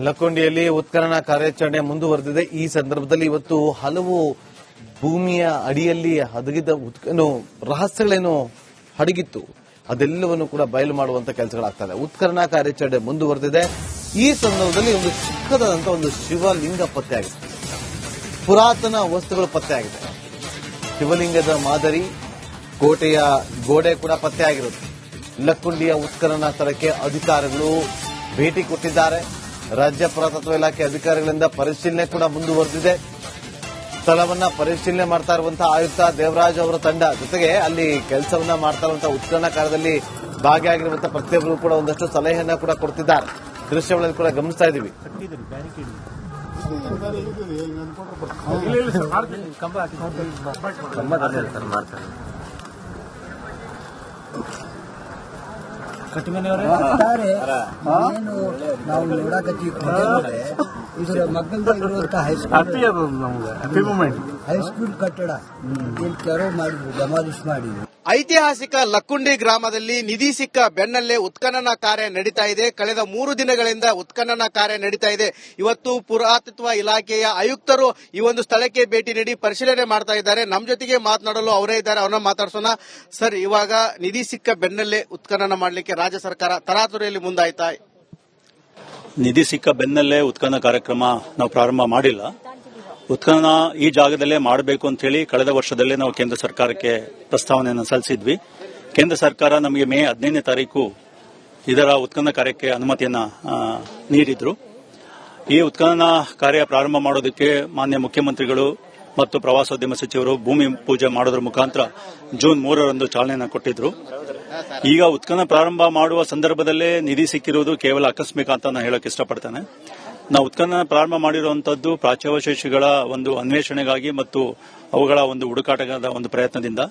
ಲಕ್ಕುಂಡಿಯಲ್ಲಿ ಉತ್ಖನನ ಕಾರ್ಯಾಚರಣೆ ಮುಂದುವರೆದಿದೆ. ಈ ಸಂದರ್ಭದಲ್ಲಿ ಇವತ್ತು ಹಲವು ಭೂಮಿಯ ಅಡಿಯಲ್ಲಿ ಹದಗಿದ್ದ ರಹಸ್ಯಗಳೇನು ಅಡಗಿತ್ತು ಅದೆಲ್ಲವನ್ನು ಕೂಡ ಬಯಲು ಮಾಡುವಂತ ಕೆಲಸಗಳಾಗ್ತದೆ. ಉತ್ಖನನ ಕಾರ್ಯಾಚರಣೆ ಮುಂದುವರೆದಿದೆ. ಈ ಸಂದರ್ಭದಲ್ಲಿ ಒಂದು ಚಿಕ್ಕದಾದಂತಹ ಒಂದು ಶಿವಲಿಂಗ ಪತ್ತೆಯಾಗಿದೆ. ಪುರಾತನ ವಸ್ತುಗಳು ಪತ್ತೆಯಾಗಿದೆ. ಶಿವಲಿಂಗದ ಮಾದರಿ ಕೋಟೆಯ ಗೋಡೆ ಕೂಡ ಪತ್ತೆಯಾಗಿರುತ್ತೆ. ಲಕ್ಕುಂಡಿಯ ಉತ್ಖನನ ಸ್ಥಳಕ್ಕೆ ಅಧಿಕಾರಿಗಳು ಭೇಟಿ ಕೊಟ್ಟಿದ್ದಾರೆ. ರಾಜ್ಯ ಪುರಾತತ್ವ ಇಲಾಖೆ ಅಧಿಕಾರಿಗಳಿಂದ ಪರಿಶೀಲನೆ ಕೂಡ ಮುಂದುವರೆದಿದೆ. ಸ್ಥಳವನ್ನ ಪರಿಶೀಲನೆ ಮಾಡ್ತಾ ಇರುವಂತಹ ಆಯುಕ್ತ ದೇವರಾಜ್ ಅವರ ತಂಡ ಜೊತೆಗೆ ಅಲ್ಲಿ ಕೆಲಸವನ್ನ ಮಾಡ್ತಾ ಇರುವಂತಹ ಉತ್ಖನನ ಕಾರ್ಯದಲ್ಲಿ ಭಾಗಿಯಾಗಿರುವಂತಹ ಪ್ರತಿಯೊಬ್ಬರು ಕೂಡ ಒಂದಷ್ಟು ಸಲಹೆಯನ್ನ ಕೂಡ ಕೊಡ್ತಿದ್ದಾರೆ. ದೃಶ್ಯಗಳಲ್ಲಿ ಕೂಡ ಗಮನಿಸ್ತಾ ಇದ್ದೀವಿ. ಏನು ನಾವು ನೋಡಕತ್ತೀವಿ ಇದರ ಮಗ್ಗಲ್ದಾಗ ಹೈಸ್ಕೂಲ್ ಕಟ್ಟಡ ತೆರವು ಮಾಡಿದ್ವಿ, ಡೆಮಾಲಿಷ್ ಮಾಡಿದ್ವಿ. ಐತಿಹಾಸಿಕ ಲಕ್ಕುಂಡಿ ಗ್ರಾಮದಲ್ಲಿ ನಿಧಿ ಸಿಕ್ಕ ಬೆನ್ನಲ್ಲೇ ಉತ್ಖನನ ಕಾರ್ಯ ನಡೀತಾ ಇದೆ. ಕಳೆದ 3 ದಿನಗಳಿಂದ ಉತ್ಖನನ ಕಾರ್ಯ ನಡೀತಾ ಇದೆ. ಇವತ್ತು ಪುರಾತತ್ವ ಇಲಾಖೆಯ ಆಯುಕ್ತರು ಈ ಒಂದು ಸ್ಥಳಕ್ಕೆ ಭೇಟಿ ನೀಡಿ ಪರಿಶೀಲನೆ ಮಾಡ್ತಾ ಇದ್ದಾರೆ. ನಮ್ಮ ಜೊತೆಗೆ ಮಾತನಾಡಲು ಅವರೇ ಇದ್ದಾರೆ, ಅವರನ್ನ ಮಾತಾಡ್ಸೋಣ. ಸರ್, ಇವಾಗ ನಿಧಿ ಸಿಕ್ಕ ಬೆನ್ನಲ್ಲೇ ಉತ್ಖನನ ಮಾಡಲಿಕ್ಕೆ ರಾಜ್ಯ ಸರ್ಕಾರ ತರಾತುರಿಯಲ್ಲಿ ಮುಂದಾಯ್ತಾ? ನಿಧಿ ಸಿಕ್ಕ ಬೆನ್ನಲ್ಲೇ ಉತ್ಖನನ ಕಾರ್ಯಕ್ರಮ ನಾವು ಪ್ರಾರಂಭ ಮಾಡಿಲ್ಲ. ಉತ್ಖನನ ಈ ಜಾಗದಲ್ಲೇ ಮಾಡಬೇಕು ಅಂತ ಹೇಳಿ ಕಳೆದ ವರ್ಷದಲ್ಲೇ ನಾವು ಕೇಂದ್ರ ಸರ್ಕಾರಕ್ಕೆ ಪ್ರಸ್ತಾವನೆಯನ್ನು ಸಲ್ಲಿಸಿದ್ವಿ. ಕೇಂದ್ರ ಸರ್ಕಾರ ನಮಗೆ ಮೇ 15ನೇ ತಾರೀಕು ಇದರ ಉತ್ಖನನ ಕಾರ್ಯಕ್ಕೆ ಅನುಮತಿಯನ್ನ ನೀಡಿದ್ರು. ಈ ಉತ್ಖನನ ಕಾರ್ಯ ಪ್ರಾರಂಭ ಮಾಡೋದಕ್ಕೆ ಮಾನ್ಯ ಮುಖ್ಯಮಂತ್ರಿಗಳು ಮತ್ತು ಪ್ರವಾಸೋದ್ಯಮ ಸಚಿವರು ಭೂಮಿ ಪೂಜೆ ಮಾಡೋದ್ರ ಮುಖಾಂತರ ಜೂನ್ 3ರಂದು ಚಾಲನೆಯನ್ನು ಕೊಟ್ಟಿದ್ರು. ಈಗ ಉತ್ಖನನ ಪ್ರಾರಂಭ ಮಾಡುವ ಸಂದರ್ಭದಲ್ಲೇ ನಿಧಿ ಸಿಕ್ಕಿರುವುದು ಕೇವಲ ಆಕಸ್ಮಿಕ ಅಂತ ನಾನು ಹೇಳಕ್ ಇಷ್ಟಪಡ್ತೇನೆ. ನಾವು ಉತ್ಖನನ ಪ್ರಾರಂಭ ಮಾಡಿರುವಂತದ್ದು ಪ್ರಾಚ್ಯವಶೇಷಗಳ ಒಂದು ಅನ್ವೇಷಣೆಗಾಗಿ ಮತ್ತು ಅವುಗಳ ಒಂದು ಹುಡುಕಾಟದ ಒಂದು ಪ್ರಯತ್ನದಿಂದ.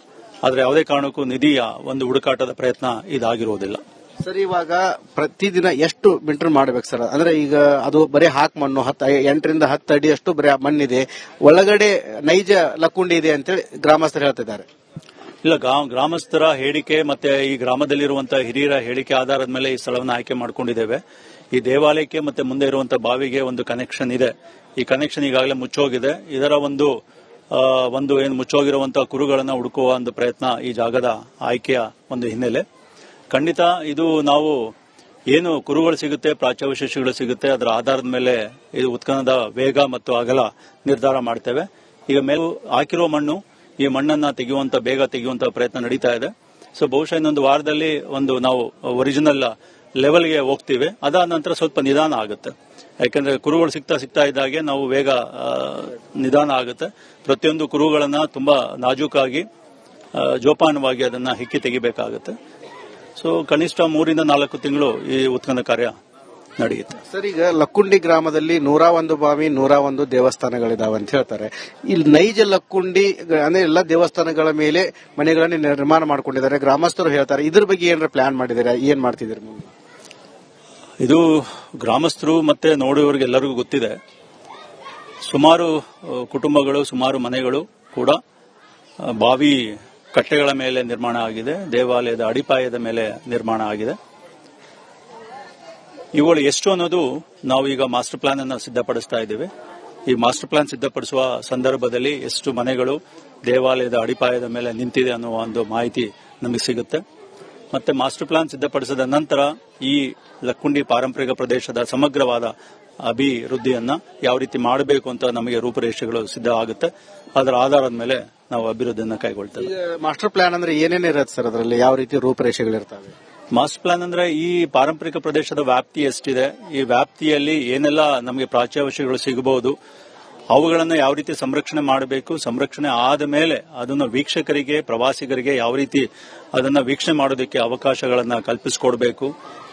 ಆದರೆ ಯಾವುದೇ ಕಾರಣಕ್ಕೂ ನಿಧಿಯ ಒಂದು ಹುಡುಕಾಟದ ಪ್ರಯತ್ನ ಇದಾಗಿರುವುದಿಲ್ಲ. ಸರ್, ಇವಾಗ ಪ್ರತಿದಿನ ಎಷ್ಟು ಮೀಟರ್ ಮಾಡಬೇಕು ಸರ್? ಅಂದ್ರೆ ಈಗ ಅದು ಬರೀ ಹಾಕ್ ಮಣ್ಣು 8 ರಿಂದ 10 ಅಡಿಯಷ್ಟು ಬರೀ ಮಣ್ಣಿದೆ, ಒಳಗಡೆ ನೈಜ ಲಕ್ಕುಂಡಿ ಇದೆ ಅಂತೇಳಿ ಗ್ರಾಮಸ್ಥರು ಹೇಳ್ತಿದ್ದಾರೆ. ಇಲ್ಲ, ಗ್ರಾಮಸ್ಥರ ಹೇಳಿಕೆ ಮತ್ತೆ ಈ ಗ್ರಾಮದಲ್ಲಿರುವಂತಹ ಹಿರಿಯರ ಹೇಳಿಕೆ ಆಧಾರದ ಮೇಲೆ ಈ ಸ್ಥಳವನ್ನು ಆಯ್ಕೆ ಮಾಡಿಕೊಂಡಿದ್ದೇವೆ. ಈ ದೇವಾಲಯಕ್ಕೆ ಮತ್ತೆ ಮುಂದೆ ಇರುವಂತಹ ಬಾವಿಗೆ ಒಂದು ಕನೆಕ್ಷನ್ ಇದೆ. ಈ ಕನೆಕ್ಷನ್ ಈಗಾಗಲೇ ಮುಚ್ಚೋಗಿದೆ. ಇದರ ಒಂದು ಏನು ಮುಚ್ಚೋಗಿರುವಂತಹ ಕುರುಗಳನ್ನು ಹುಡುಕುವ ಒಂದು ಪ್ರಯತ್ನ ಈ ಜಾಗದ ಆಯ್ಕೆಯ ಒಂದು ಹಿನ್ನೆಲೆ. ಖಂಡಿತ ಇದು ನಾವು ಏನು ಕುರುಗಳು ಸಿಗುತ್ತೆ, ಪ್ರಾಚ್ಯವಶೇಷಗಳು ಸಿಗುತ್ತೆ, ಅದರ ಆಧಾರದ ಮೇಲೆ ಇದು ಉತ್ಖನನದ ವೇಗ ಮತ್ತು ಅಗಲ ನಿರ್ಧಾರ ಮಾಡ್ತೇವೆ. ಈಗ ಮೇಲೂ ಹಾಕಿರುವ ಮಣ್ಣು, ಈ ಮಣ್ಣನ್ನ ಬೇಗ ತೆಗೆಯುವಂತ ಪ್ರಯತ್ನ ನಡೀತಾ ಇದೆ. ಸೊ ಬಹುಶಃ ಇನ್ನೊಂದು ವಾರದಲ್ಲಿ ನಾವು ಒರಿಜಿನಲ್ ಲೆವೆಲ್ಗೆ ಹೋಗ್ತೀವಿ. ಅದಾದ ನಂತರ ಸ್ವಲ್ಪ ನಿಧಾನ ಆಗುತ್ತೆ. ಯಾಕಂದ್ರೆ ಕುರುಗಳು ಸಿಗ್ತಾ ಇದ್ದಾಗೆ ನಾವು ವೇಗ ನಿಧಾನ ಆಗುತ್ತೆ. ಪ್ರತಿಯೊಂದು ಕುರುಗಳನ್ನ ತುಂಬಾ ನಾಜೂಕಾಗಿ ಜೋಪಾನವಾಗಿ ಅದನ್ನ ಹಿಕ್ಕಿ ತೆಗಿಬೇಕಾಗುತ್ತೆ. ಸೊ ಕನಿಷ್ಠ 3 ರಿಂದ 4 ತಿಂಗಳು ಈ ಉತ್ಖನನ ಕಾರ್ಯ ನಡೆಯುತ್ತೆ. ಸರ್, ಈಗ ಲಕ್ಕುಂಡಿ ಗ್ರಾಮದಲ್ಲಿ 101 ಬಾವಿ 101 ದೇವಸ್ಥಾನಗಳಿದಾವೆ ಅಂತ ಹೇಳ್ತಾರೆ. ಇಲ್ಲಿ ನೈಜ ಲಕ್ಕುಂಡಿ ಅಂದ್ರೆ ಎಲ್ಲ ದೇವಸ್ಥಾನಗಳ ಮೇಲೆ ಮನೆಗಳನ್ನು ನಿರ್ಮಾಣ ಮಾಡ್ಕೊಂಡಿದ್ದಾರೆ ಗ್ರಾಮಸ್ಥರು ಹೇಳ್ತಾರೆ. ಇದ್ರ ಬಗ್ಗೆ ಏನಾರ ಪ್ಲಾನ್ ಮಾಡಿದ್ದಾರೆ? ಏನ್ ಮಾಡ್ತಿದ್ದೀರಿ? ಇದು ಗ್ರಾಮಸ್ಥರು ಮತ್ತೆ ನೋಡುವವರಿಗೆಲ್ಲರಿಗೂ ಗೊತ್ತಿದೆ. ಸುಮಾರು ಕುಟುಂಬಗಳು, ಸುಮಾರು ಮನೆಗಳು ಕೂಡ ಬಾವಿ ಕಟ್ಟೆಗಳ ಮೇಲೆ ನಿರ್ಮಾಣ ಆಗಿದೆ, ದೇವಾಲಯದ ಅಡಿಪಾಯದ ಮೇಲೆ ನಿರ್ಮಾಣ ಆಗಿದೆ. ಇವುಗಳು ಎಷ್ಟು ಅನ್ನೋದು ನಾವು ಈಗ ಮಾಸ್ಟರ್ ಪ್ಲಾನ್ ಅನ್ನು ಸಿದ್ಧಪಡಿಸ್ತಾ ಇದ್ದೇವೆ. ಈ ಮಾಸ್ಟರ್ ಪ್ಲಾನ್ ಸಿದ್ಧಪಡಿಸುವ ಸಂದರ್ಭದಲ್ಲಿ ಎಷ್ಟು ಮನೆಗಳು ದೇವಾಲಯದ ಅಡಿಪಾಯದ ಮೇಲೆ ನಿಂತಿದೆ ಅನ್ನುವ ಒಂದು ಮಾಹಿತಿ ನಮಗೆ ಸಿಗುತ್ತೆ. ಮತ್ತೆ ಮಾಸ್ಟರ್ ಪ್ಲಾನ್ ಸಿದ್ಧಪಡಿಸಿದ ನಂತರ ಈ ಲಕ್ಕುಂಡಿ ಪಾರಂಪರಿಕ ಪ್ರದೇಶದ ಸಮಗ್ರವಾದ ಅಭಿವೃದ್ಧಿಯನ್ನ ಯಾವ ರೀತಿ ಮಾಡಬೇಕು ಅಂತ ನಮಗೆ ರೂಪುರೇಷೆಗಳು ಸಿದ್ಧ ಆಗುತ್ತೆ. ಅದರ ಆಧಾರದ ಮೇಲೆ ನಾವು ಅಭಿವೃದ್ಧಿಯನ್ನು ಕೈಗೊಳ್ತೇವೆ. ಮಾಸ್ಟರ್ ಪ್ಲಾನ್ ಅಂದ್ರೆ ಏನೇನು ಇರುತ್ತೆ ಸರ್? ಅದರಲ್ಲಿ ಯಾವ ರೀತಿ ರೂಪುರೇಷೆಗಳಿರ್ತವೆ? ಮಾಸ್ಟರ್ ಪ್ಲಾನ್ ಅಂದ್ರೆ ಈ ಪಾರಂಪರಿಕ ಪ್ರದೇಶದ ವ್ಯಾಪ್ತಿ ಎಷ್ಟಿದೆ, ಈ ವ್ಯಾಪ್ತಿಯಲ್ಲಿ ಏನೆಲ್ಲ ನಮಗೆ ಪ್ರಾಚ್ಯವಶೇಷಗಳು ಸಿಗಬಹುದು, ಅವುಗಳನ್ನು ಯಾವ ರೀತಿ ಸಂರಕ್ಷಣೆ ಮಾಡಬೇಕು, ಸಂರಕ್ಷಣೆ ಆದ ಮೇಲೆ ಅದನ್ನು ವೀಕ್ಷಕರಿಗೆ, ಪ್ರವಾಸಿಗರಿಗೆ ಯಾವ ರೀತಿ ಅದನ್ನ ವೀಕ್ಷಣೆ ಮಾಡೋದಕ್ಕೆ ಅವಕಾಶಗಳನ್ನ ಕಲ್ಪಿಸಿಕೊಡಬೇಕು,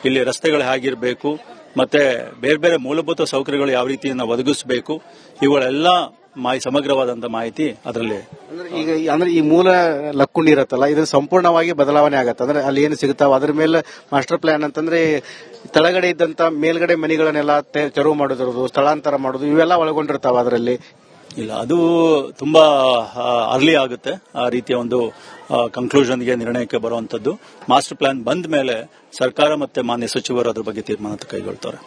ಇಲ್ಲಿ ರಸ್ತೆಗಳು ಹೇಗಿರಬೇಕು, ಮತ್ತೆ ಬೇರೆ ಬೇರೆ ಮೂಲಭೂತ ಸೌಕರ್ಯಗಳು ಯಾವ ರೀತಿಯನ್ನು ಒದಗಿಸಬೇಕು, ಇವುಗಳೆಲ್ಲ ಸಮಗ್ರವಾದಂತಹ ಮಾಹಿತಿ ಅದರಲ್ಲಿ. ಅಂದ್ರೆ ಈ ಮೂಲ ಲಕ್ಕುಂಡಿ ಇರತ್ತಲ್ಲ, ಇದು ಸಂಪೂರ್ಣವಾಗಿ ಬದಲಾವಣೆ ಆಗತ್ತೆ. ಅಂದ್ರೆ ಅಲ್ಲಿ ಏನು ಸಿಗುತ್ತಾವ ಅದ್ರ ಮೇಲೆ ಮಾಸ್ಟರ್ ಪ್ಲಾನ್ ಅಂತಂದ್ರೆ ತಳಗಡೆ ಇದ್ದಂತ ಮೇಲ್ಗಡೆ ಮನೆಗಳನ್ನೆಲ್ಲ ತೆರವು ಮಾಡೋದು, ಸ್ಥಳಾಂತರ ಮಾಡೋದು, ಇವೆಲ್ಲ ಒಳಗೊಂಡಿರ್ತಾವ ಅದರಲ್ಲಿ. ಇಲ್ಲ, ಅದು ತುಂಬಾ ಅರ್ಲಿ ಆಗುತ್ತೆ ಆ ರೀತಿಯ ಒಂದು ಕನ್ಕ್ಲೂಷನ್ಗೆ, ನಿರ್ಣಯಕ್ಕೆ ಬರುವಂತದ್ದು. ಮಾಸ್ಟರ್ ಪ್ಲಾನ್ ಬಂದ ಮೇಲೆ ಸರ್ಕಾರ ಮತ್ತೆ ಮಾನ್ಯ ಸಚಿವರು ಅದ್ರ ಬಗ್ಗೆ ತೀರ್ಮಾನ ಕೈಗೊಳ್ತಾರೆ.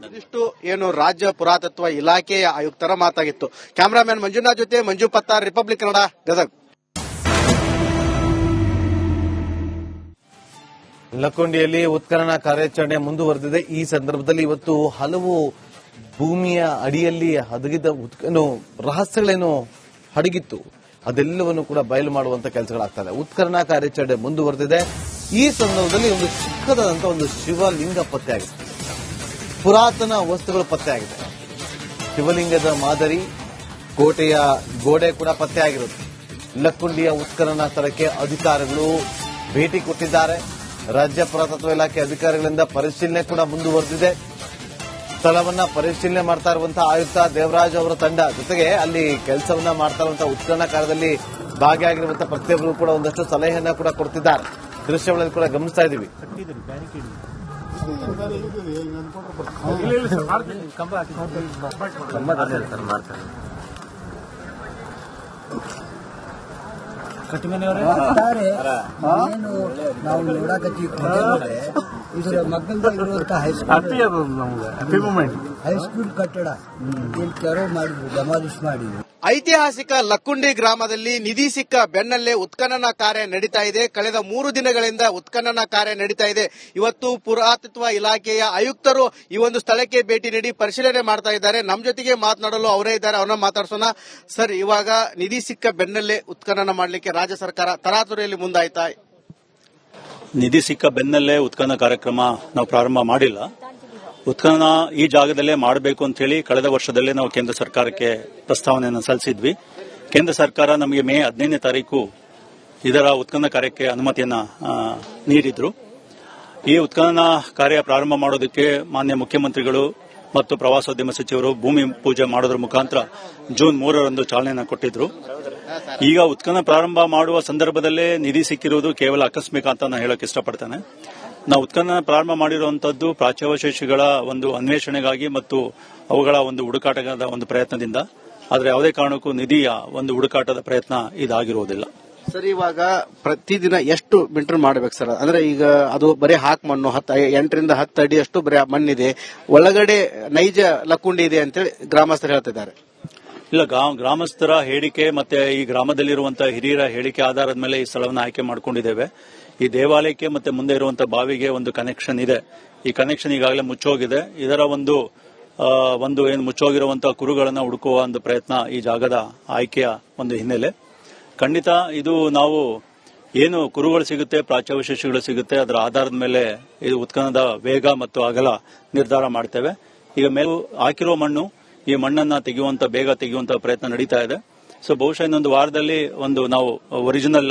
ಇದಿಷ್ಟು ಏನು ರಾಜ್ಯ ಪುರಾತತ್ವ ಇಲಾಖೆಯ ಆಯುಕ್ತರ ಮಾತಾಗಿತ್ತು. ಕ್ಯಾಮರಾಮನ್ ಮಂಜುನಾಥ್ ಜೊತೆ ಮಂಜು ಪತ್ತಾರ್, ರಿಪಬ್ಲಿಕ್ ಕನ್ನಡ, ಗದಗ್. ಲಕ್ಕುಂಡಿಯಲ್ಲಿ ಉತ್ಖನನ ಕಾರ್ಯಾಚರಣೆ ಮುಂದುವರೆದಿದೆ. ಈ ಸಂದರ್ಭದಲ್ಲಿ ಇವತ್ತು ಹಲವು ಭೂಮಿಯ ಅಡಿಯಲ್ಲಿ ಹದಗಿದ ರಹಸ್ಯಗಳೇನು ಅಡಗಿತ್ತು ಅದೆಲ್ಲವನ್ನು ಕೂಡ ಬಯಲು ಮಾಡುವಂತ ಕೆಲಸಗಳಾಗ್ತದೆ. ಉತ್ಖನನ ಕಾರ್ಯಾಚರಣೆ ಮುಂದುವರೆದಿದೆ. ಈ ಸಂದರ್ಭದಲ್ಲಿ ಒಂದು ಚಿಕ್ಕದಾದಂತಹ ಒಂದು ಶಿವಲಿಂಗ ಪತ್ತೆಯಾಗಿದೆ. ಪುರಾತನ ವಸ್ತುಗಳು ಪತ್ತೆಯಾಗಿದೆ. ಶಿವಲಿಂಗದ ಮಾದರಿ, ಕೋಟೆಯ ಗೋಡೆ ಕೂಡ ಪತ್ತೆಯಾಗಿರುತ್ತೆ. ಲಕ್ಕುಂಡಿಯ ಉತ್ಖನನ ಸ್ಥಳಕ್ಕೆ ಅಧಿಕಾರಿಗಳು ಭೇಟಿ ಕೊಟ್ಟಿದ್ದಾರೆ. ರಾಜ್ಯ ಪುರಾತತ್ವ ಇಲಾಖೆ ಅಧಿಕಾರಿಗಳಿಂದ ಪರಿಶೀಲನೆ ಕೂಡ ಮುಂದುವರೆದಿದೆ. ಸ್ಥಳವನ್ನ ಪರಿಶೀಲನೆ ಮಾಡ್ತಾ ಇರುವಂತಹ ಆಯುಕ್ತ ದೇವರಾಜ್ ಅವರ ತಂಡ ಜೊತೆಗೆ ಅಲ್ಲಿ ಕೆಲಸವನ್ನ ಮಾಡ್ತಾ ಇರುವಂತಹ ಉತ್ಖನನ ಕಾರ್ಯದಲ್ಲಿ ಭಾಗಿಯಾಗಿರುವಂತಹ ಪ್ರತಿಯೊಬ್ಬರು ಕೂಡ ಒಂದಷ್ಟು ಸಲಹೆಯನ್ನ ಕೂಡ ಕೊಡ್ತಿದ್ದಾರೆ. ದೃಶ್ಯಗಳಲ್ಲಿ ಕೂಡ ಗಮನಿಸ್ತಾ ಇದ್ದೀವಿ. ಏನು ನಾವು ನೋಡಕತ್ತೀವಿ ಇದರ ಮಗ್ಗಲ್ದಾಗ ಇರುವಂತಹ ಹೈಸ್ಕೂಲ್ ಕಟ್ಟಡ ಇಲ್ಲಿ ತೆರವು ಮಾಡಿದ್ವಿ, ಡೆಮಾಲಿಷ್ ಮಾಡಿದ್ವಿ. ಐತಿಹಾಸಿಕ ಲಕ್ಕುಂಡಿ ಗ್ರಾಮದಲ್ಲಿ ನಿಧಿ ಸಿಕ್ಕ ಬೆನ್ನಲ್ಲೇ ಉತ್ಖನನ ಕಾರ್ಯ ನಡೀತಾ ಇದೆ. ಕಳೆದ 3 ದಿನಗಳಿಂದ ಉತ್ಖನನ ಕಾರ್ಯ ನಡೀತಾ ಇದೆ. ಇವತ್ತು ಪುರಾತತ್ವ ಇಲಾಖೆಯ ಆಯುಕ್ತರು ಈ ಒಂದು ಸ್ಥಳಕ್ಕೆ ಭೇಟಿ ನೀಡಿ ಪರಿಶೀಲನೆ ಮಾಡ್ತಾ ಇದ್ದಾರೆ. ನಮ್ಮ ಜೊತೆಗೆ ಮಾತನಾಡಲು ಅವರೇ ಇದ್ದಾರೆ, ಅವ್ರನ್ನ ಮಾತಾಡ್ಸೋಣ. ಸರ್, ಇವಾಗ ನಿಧಿ ಸಿಕ್ಕ ಬೆನ್ನಲ್ಲೇ ಉತ್ಖನನ ಮಾಡಲಿಕ್ಕೆ ರಾಜ್ಯ ಸರ್ಕಾರ ತರಾತುರಿಯಲ್ಲಿ ಮುಂದಾಯ್ತಾ? ನಿಧಿ ಸಿಕ್ಕ ಬೆನ್ನಲ್ಲೇ ಉತ್ಖನನ ಕಾರ್ಯಕ್ರಮ ನಾವು ಪ್ರಾರಂಭ ಮಾಡಿಲ್ಲ. ಉತ್ಖನನ ಈ ಜಾಗದಲ್ಲೇ ಮಾಡಬೇಕು ಅಂತ ಹೇಳಿ ಕಳೆದ ವರ್ಷದಲ್ಲೇ ನಾವು ಕೇಂದ್ರ ಸರ್ಕಾರಕ್ಕೆ ಪ್ರಸ್ತಾವನೆಯನ್ನು ಸಲ್ಲಿಸಿದ್ವಿ. ಕೇಂದ್ರ ಸರ್ಕಾರ ನಮಗೆ ಮೇ 15ನೇ ತಾರೀಕು ಇದರ ಉತ್ಖನನ ಕಾರ್ಯಕ್ಕೆ ಅನುಮತಿಯನ್ನ ನೀಡಿದ್ರು. ಈ ಉತ್ಖನನ ಕಾರ್ಯ ಪ್ರಾರಂಭ ಮಾಡೋದಕ್ಕೆ ಮಾನ್ಯ ಮುಖ್ಯಮಂತ್ರಿಗಳು ಮತ್ತು ಪ್ರವಾಸೋದ್ಯಮ ಸಚಿವರು ಭೂಮಿ ಪೂಜೆ ಮಾಡೋದ್ರ ಮುಖಾಂತರ ಜೂನ್ 3ರಂದು ಚಾಲನೆಯನ್ನು ಕೊಟ್ಟಿದ್ರು. ಈಗ ಉತ್ಖನನ ಪ್ರಾರಂಭ ಮಾಡುವ ಸಂದರ್ಭದಲ್ಲೇ ನಿಧಿ ಸಿಕ್ಕಿರುವುದು ಕೇವಲ ಆಕಸ್ಮಿಕ ಅಂತ ನಾನು ಹೇಳಕ್ ಇಷ್ಟಪಡ್ತೇನೆ. ನಾವು ಉತ್ಖನನ ಪ್ರಾರಂಭ ಮಾಡಿರುವಂತದ್ದು ಪ್ರಾಚ್ಯವಶೇಷಗಳ ಒಂದು ಅನ್ವೇಷಣೆಗಾಗಿ ಮತ್ತು ಅವುಗಳ ಒಂದು ಹುಡುಕಾಟದ ಒಂದು ಪ್ರಯತ್ನದಿಂದ. ಆದರೆ ಯಾವುದೇ ಕಾರಣಕ್ಕೂ ನಿಧಿಯ ಒಂದು ಹುಡುಕಾಟದ ಪ್ರಯತ್ನ ಇದಾಗಿರುವುದಿಲ್ಲ. ಸರ್, ಇವಾಗ ಪ್ರತಿದಿನ ಎಷ್ಟು ಮೀಟರ್ ಮಾಡಬೇಕು ಸರ್? ಅಂದ್ರೆ ಈಗ ಅದು ಬರೀ ಹಾಕ್ ಮಣ್ಣು 8 ರಿಂದ 10 ಅಡಿಯಷ್ಟು ಬರೀ ಮಣ್ಣಿದೆ, ಒಳಗಡೆ ನೈಜ ಲಕ್ಕುಂಡಿ ಇದೆ ಅಂತೇಳಿ ಗ್ರಾಮಸ್ಥರು ಹೇಳ್ತಿದ್ದಾರೆ. ಇಲ್ಲ, ಗ್ರಾಮಸ್ಥರ ಹೇಳಿಕೆ ಮತ್ತೆ ಈ ಗ್ರಾಮದಲ್ಲಿರುವಂತಹ ಹಿರಿಯರ ಹೇಳಿಕೆ ಆಧಾರದ ಮೇಲೆ ಈ ಸ್ಥಳವನ್ನು ಆಯ್ಕೆ ಮಾಡಿಕೊಂಡಿದ್ದೇವೆ. ಈ ದೇವಾಲಯಕ್ಕೆ ಮತ್ತೆ ಮುಂದೆ ಇರುವಂತಹ ಬಾವಿಗೆ ಒಂದು ಕನೆಕ್ಷನ್ ಇದೆ. ಈ ಕನೆಕ್ಷನ್ ಈಗಾಗಲೇ ಮುಚ್ಚೋಗಿದೆ. ಇದರ ಒಂದು ಏನು ಮುಚ್ಚೋಗಿರುವಂತಹ ಕುರುಗಳನ್ನು ಹುಡುಕುವ ಒಂದು ಪ್ರಯತ್ನ ಈ ಜಾಗದ ಆಯ್ಕೆಯ ಒಂದು ಹಿನ್ನೆಲೆ. ಖಂಡಿತ ಇದು ನಾವು ಏನು ಕುರುಗಳು ಸಿಗುತ್ತೆ, ಪ್ರಾಚ್ಯವಶೇಷಗಳು ಸಿಗುತ್ತೆ, ಅದರ ಆಧಾರದ ಮೇಲೆ ಇದು ಉತ್ಖನನದ ವೇಗ ಮತ್ತು ಅಗಲ ನಿರ್ಧಾರ ಮಾಡ್ತೇವೆ. ಈಗ ಮೇಲೂ ಹಾಕಿರುವ ಮಣ್ಣು, ಈ ಮಣ್ಣನ್ನ ಬೇಗ ತೆಗೆಯುವಂತ ಪ್ರಯತ್ನ ನಡೀತಾ ಇದೆ. ಸೊ ಬಹುಶಃ ಇನ್ನೊಂದು ವಾರದಲ್ಲಿ ನಾವು ಒರಿಜಿನಲ್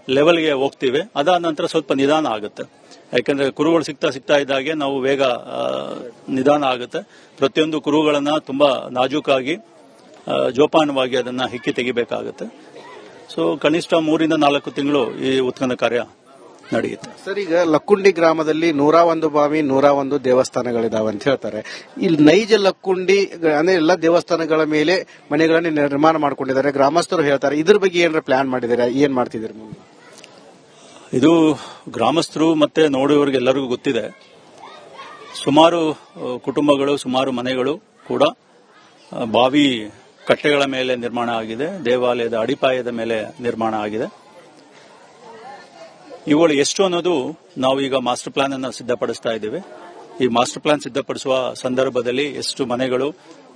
ಲೆವೆಲ್ಗೆ ಹೋಗ್ತೀವಿ. ಅದಾದ ನಂತರ ಸ್ವಲ್ಪ ನಿಧಾನ ಆಗುತ್ತೆ. ಯಾಕಂದ್ರೆ ಕುರುಗಳು ಸಿಗ್ತಾ ಇದ್ದಾಗೆ ನಾವು ವೇಗ ನಿಧಾನ ಆಗುತ್ತೆ. ಪ್ರತಿಯೊಂದು ಕುರುಗಳನ್ನ ತುಂಬಾ ನಾಜೂಕಾಗಿ ಜೋಪಾನವಾಗಿ ಅದನ್ನ ಹಿಕ್ಕಿ ತೆಗಿಬೇಕಾಗುತ್ತೆ. ಸೊ ಕನಿಷ್ಠ 3 ರಿಂದ 4 ತಿಂಗಳು ಈ ಉತ್ಖನನ ಕಾರ್ಯ ನಡೆಯುತ್ತೆ. ಸರ್, ಈಗ ಲಕ್ಕುಂಡಿ ಗ್ರಾಮದಲ್ಲಿ 101 ಬಾವಿ, 101 ದೇವಸ್ಥಾನಗಳಿದಾವೆ ಅಂತ ಹೇಳ್ತಾರೆ. ಇಲ್ಲಿ ನೈಜ ಲಕ್ಕುಂಡಿ ಅಂದ್ರೆ ಎಲ್ಲ ದೇವಸ್ಥಾನಗಳ ಮೇಲೆ ಮನೆಗಳನ್ನು ನಿರ್ಮಾಣ ಮಾಡ್ಕೊಂಡಿದ್ದಾರೆ ಗ್ರಾಮಸ್ಥರು ಹೇಳ್ತಾರೆ. ಇದ್ರ ಬಗ್ಗೆ ಏನಾರ ಪ್ಲಾನ್ ಮಾಡಿದ್ದಾರೆ? ಏನ್ ಮಾಡ್ತಿದ್ದೀರಿ? ಇದು ಗ್ರಾಮಸ್ಥರು ಮತ್ತೆ ನೋಡುವವರಿಗೆಲ್ಲರಿಗೂ ಗೊತ್ತಿದೆ. ಸುಮಾರು ಕುಟುಂಬಗಳು, ಸುಮಾರು ಮನೆಗಳು ಕೂಡ ಬಾವಿ ಕಟ್ಟೆಗಳ ಮೇಲೆ ನಿರ್ಮಾಣ ಆಗಿದೆ, ದೇವಾಲಯದ ಅಡಿಪಾಯದ ಮೇಲೆ ನಿರ್ಮಾಣ ಆಗಿದೆ. ಇವುಗಳು ಎಷ್ಟು ಅನ್ನೋದು ನಾವು ಈಗ ಮಾಸ್ಟರ್ ಪ್ಲಾನ್ ಅನ್ನು ಸಿದ್ಧಪಡಿಸ್ತಾ ಇದ್ದೇವೆ. ಈ ಮಾಸ್ಟರ್ ಪ್ಲಾನ್ ಸಿದ್ಧಪಡಿಸುವ ಸಂದರ್ಭದಲ್ಲಿ ಎಷ್ಟು ಮನೆಗಳು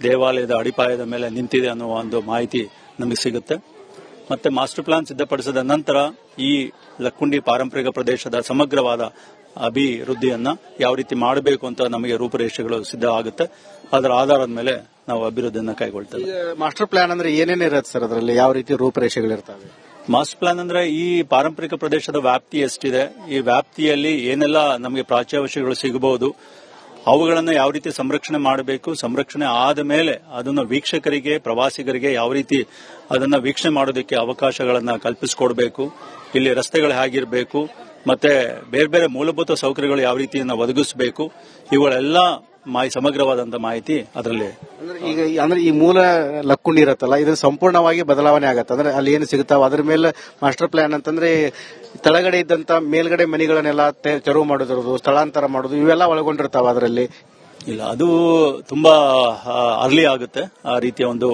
ದೇವಾಲಯದ ಅಡಿಪಾಯದ ಮೇಲೆ ನಿಂತಿದೆ ಅನ್ನುವ ಒಂದು ಮಾಹಿತಿ ನಮಗೆ ಸಿಗುತ್ತೆ. ಮತ್ತೆ ಮಾಸ್ಟರ್ ಪ್ಲಾನ್ ಸಿದ್ಧಪಡಿಸಿದ ನಂತರ ಈ ಲಕ್ಕುಂಡಿ ಪಾರಂಪರಿಕ ಪ್ರದೇಶದ ಸಮಗ್ರವಾದ ಅಭಿವೃದ್ಧಿಯನ್ನ ಯಾವ ರೀತಿ ಮಾಡಬೇಕು ಅಂತ ನಮಗೆ ರೂಪುರೇಷೆಗಳು ಸಿದ್ಧ ಆಗುತ್ತೆ. ಅದರ ಆಧಾರದ ಮೇಲೆ ನಾವು ಅಭಿವೃದ್ಧಿಯನ್ನ ಕೈಗೊಳ್ತೇವೆ. ಮಾಸ್ಟರ್ ಪ್ಲಾನ್ ಅಂದ್ರೆ ಏನೇನು ಇರುತ್ತೆ ಸರ್? ಅದರಲ್ಲಿ ಯಾವ ರೀತಿ ರೂಪುರೇಷೆಗಳಿರ್ತವೆ? ಮಾಸ್ಟರ್ ಪ್ಲಾನ್ ಅಂದ್ರೆ ಈ ಪಾರಂಪರಿಕ ಪ್ರದೇಶದ ವ್ಯಾಪ್ತಿ ಎಷ್ಟಿದೆ, ಈ ವ್ಯಾಪ್ತಿಯಲ್ಲಿ ಏನೆಲ್ಲ ನಮಗೆ ಪ್ರಾಚ್ಯವಶೇಷಗಳು ಸಿಗಬಹುದು, ಅವುಗಳನ್ನು ಯಾವ ರೀತಿ ಸಂರಕ್ಷಣೆ ಮಾಡಬೇಕು, ಸಂರಕ್ಷಣೆ ಆದ ಮೇಲೆ ಅದನ್ನು ವೀಕ್ಷಕರಿಗೆ, ಪ್ರವಾಸಿಗರಿಗೆ ಯಾವ ರೀತಿ ಅದನ್ನ ವೀಕ್ಷಣೆ ಮಾಡೋದಕ್ಕೆ ಅವಕಾಶಗಳನ್ನ ಕಲ್ಪಿಸಿಕೊಡ್ಬೇಕು, ಇಲ್ಲಿ ರಸ್ತೆಗಳು ಹೇಗಿರಬೇಕು, ಮತ್ತೆ ಬೇರೆ ಬೇರೆ ಮೂಲಭೂತ ಸೌಕರ್ಯಗಳು ಯಾವ ರೀತಿಯನ್ನು ಒದಗಿಸಬೇಕು, ಇವುಗಳೆಲ್ಲ ಸಮಗ್ರವಾದಂತಹ ಮಾಹಿತಿ ಅದರಲ್ಲಿ. ಅಂದ್ರೆ ಈ ಮೂಲ ಲಕ್ಕುಂಡಿ ಇರತ್ತಲ್ಲ, ಇದು ಸಂಪೂರ್ಣವಾಗಿ ಬದಲಾವಣೆ ಆಗತ್ತೆ. ಅಂದ್ರೆ ಅಲ್ಲಿ ಏನು ಸಿಗುತ್ತಾವ ಅದ್ರ ಮೇಲೆ ಮಾಸ್ಟರ್ ಪ್ಲಾನ್ ಅಂತಂದ್ರೆ ತಳಗಡೆ ಇದ್ದಂತ ಮೇಲ್ಗಡೆ ಮನೆಗಳನ್ನೆಲ್ಲ ತೆರವು ಮಾಡೋದು, ಸ್ಥಳಾಂತರ ಮಾಡೋದು, ಇವೆಲ್ಲ ಒಳಗೊಂಡಿರ್ತಾವ ಅದರಲ್ಲಿ. ಇಲ್ಲ, ಅದು ತುಂಬಾ ಅರ್ಲಿ ಆಗುತ್ತೆ ಆ ರೀತಿಯ ಒಂದು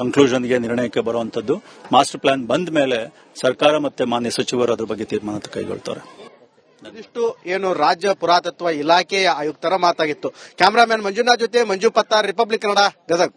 ಕನ್ಕ್ಲೂಷನ್ಗೆ ನಿರ್ಣಯಕ್ಕೆ ಬರುವಂತದ್ದು. ಮಾಸ್ಟರ್ ಪ್ಲಾನ್ ಬಂದ ಮೇಲೆ ಸರ್ಕಾರ ಮತ್ತೆ ಮಾನ್ಯ ಸಚಿವರು ಅದ್ರ ಬಗ್ಗೆ ತೀರ್ಮಾನ ಕೈಗೊಳ್ತಾರೆ. ಇದಿಷ್ಟು ಏನು ರಾಜ್ಯ ಪುರಾತತ್ವ ಇಲಾಖೆಯ ಆಯುಕ್ತರ ಮಾತಾಗಿತ್ತು. ಕ್ಯಾಮರಾಮನ್ ಮಂಜುನಾಥ್ ಜೊತೆ ಮಂಜು ಪತ್ತಾರ್, ರಿಪಬ್ಲಿಕ್ ಕನ್ನಡ, ಗದಗ್.